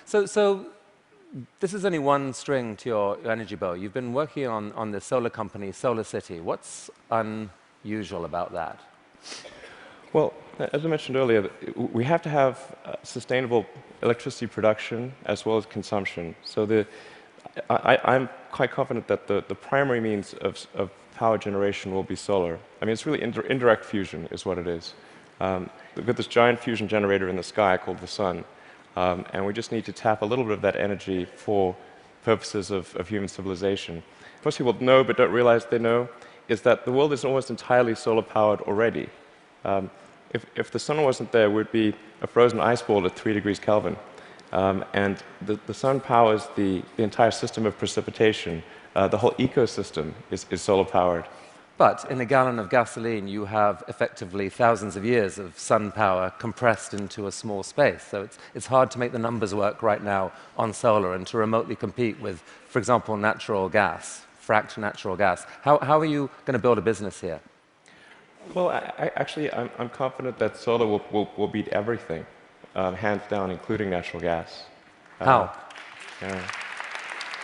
So this is only one string to your energy bow. You've been working on this solar company, Solar City. What's unusual about that? Well, as I mentioned earlier, we have to have sustainable electricity production as well as consumption. So I'm quite confident that the primary means of power generation will be solar. I mean, it's really indirect fusion is what it is. We've got this giant fusion generator in the sky called the sun, and we just need to tap a little bit of that energy for purposes of human civilization. Most people know but don't realize they know is that the world is almost entirely solar-powered already. If the sun wasn't there, we'd be a frozen ice ball at 3 degrees Kelvin. And the sun powers the entire system of precipitation. The whole ecosystem is solar-powered. But in a gallon of gasoline, you have effectively thousands of years of sun power compressed into a small space. So it's hard to make the numbers work right now on solar and to remotely compete with, for example, natural gas, fracked natural gas. How are you going to build a business here? Well, actually, I'm confident that solar will beat everything, hands down, including natural gas. How?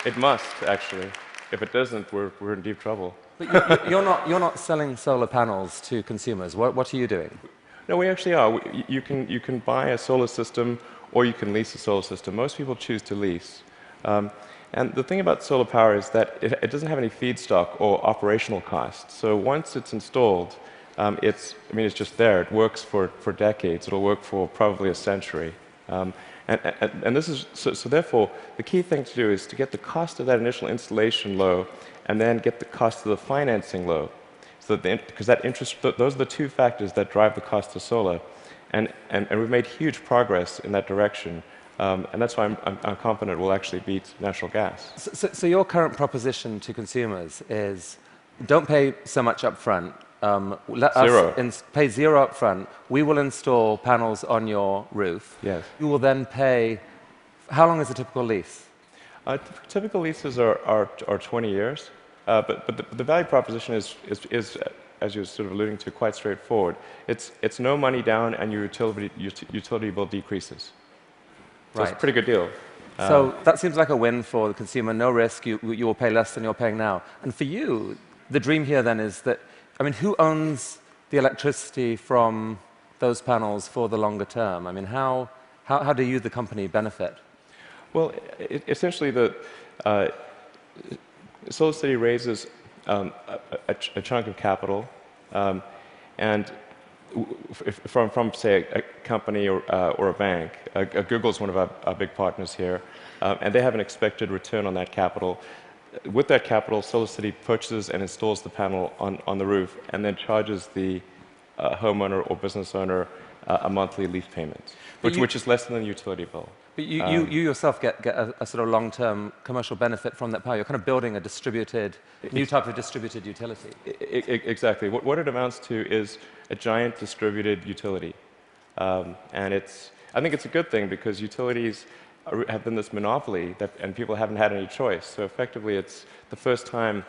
It must, actually. If it doesn't, we're in deep trouble. But you're not selling solar panels to consumers. What are you doing? No, we actually are. You can buy a solar system or you can lease a solar system. Most people choose to lease. And the thing about solar power is that it doesn't have any feedstock or operational costs. So once it's installed, it's just there. It works for decades. It'll work for probably a century. And this is so therefore the key thing to do is to get the cost of that initial installation low, and then get the cost of the financing low. So because that interest, those are the two factors that drive the cost of solar, and we've made huge progress in that direction. And that's why I'm confident we'll actually beat natural gas. So your current proposition to consumers is, don't pay so much up front. Let us pay zero up front. We will install panels on your roof. Yes. You will then pay. How long is a typical lease? Typical leases are 20 years, but the value proposition is, as you're sort of alluding to, quite straightforward. It's no money down, and your utility bill decreases. So right. It's a pretty good deal. So that seems like a win for the consumer. No risk. You will pay less than you're paying now. And for you, the dream here then is that, I mean, who owns the electricity from those panels for the longer term? I mean, how do you, the company, benefit? Well, essentially, Solar City raises a chunk of capital, and from say, a company or a bank. Google is one of our big partners here, and they have an expected return on that capital. With that capital, Solar City purchases and installs the panel on the roof, and then charges the homeowner or business owner a monthly lease payment, which is less than the utility bill. But you yourself get a sort of long-term commercial benefit from that power. You're kind of building a new type of distributed utility. Exactly. What it amounts to is a giant distributed utility. And I think it's a good thing, because utilities have been this monopoly, and people haven't had any choice. So effectively, it's the first time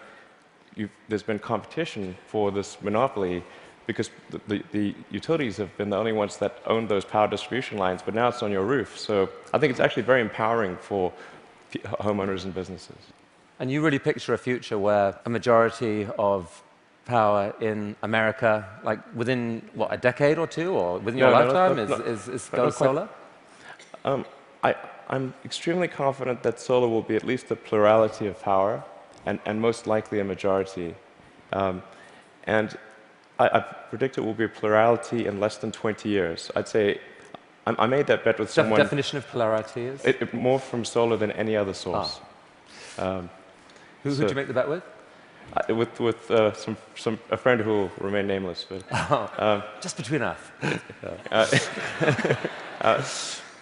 there's been competition for this monopoly, because the utilities have been the only ones that own those power distribution lines, but now it's on your roof. So I think it's actually very empowering for homeowners and businesses. And you really picture a future where a majority of power in America, like within, what, a decade or two, or within your lifetime, goes solar? I'm extremely confident that solar will be at least a plurality of power, and most likely a majority. And I predict it will be a plurality in less than 20 years. I'd say I made that bet with someone. The definition of plurality is? More from solar than any other source. Who did you make the bet with? With a friend who will remain nameless. But, just between us.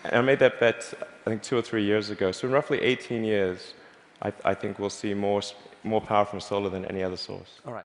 And I made that bet, I think, 2 or 3 years ago. So in roughly 18 years, I think we'll see more power from solar than any other source. All right.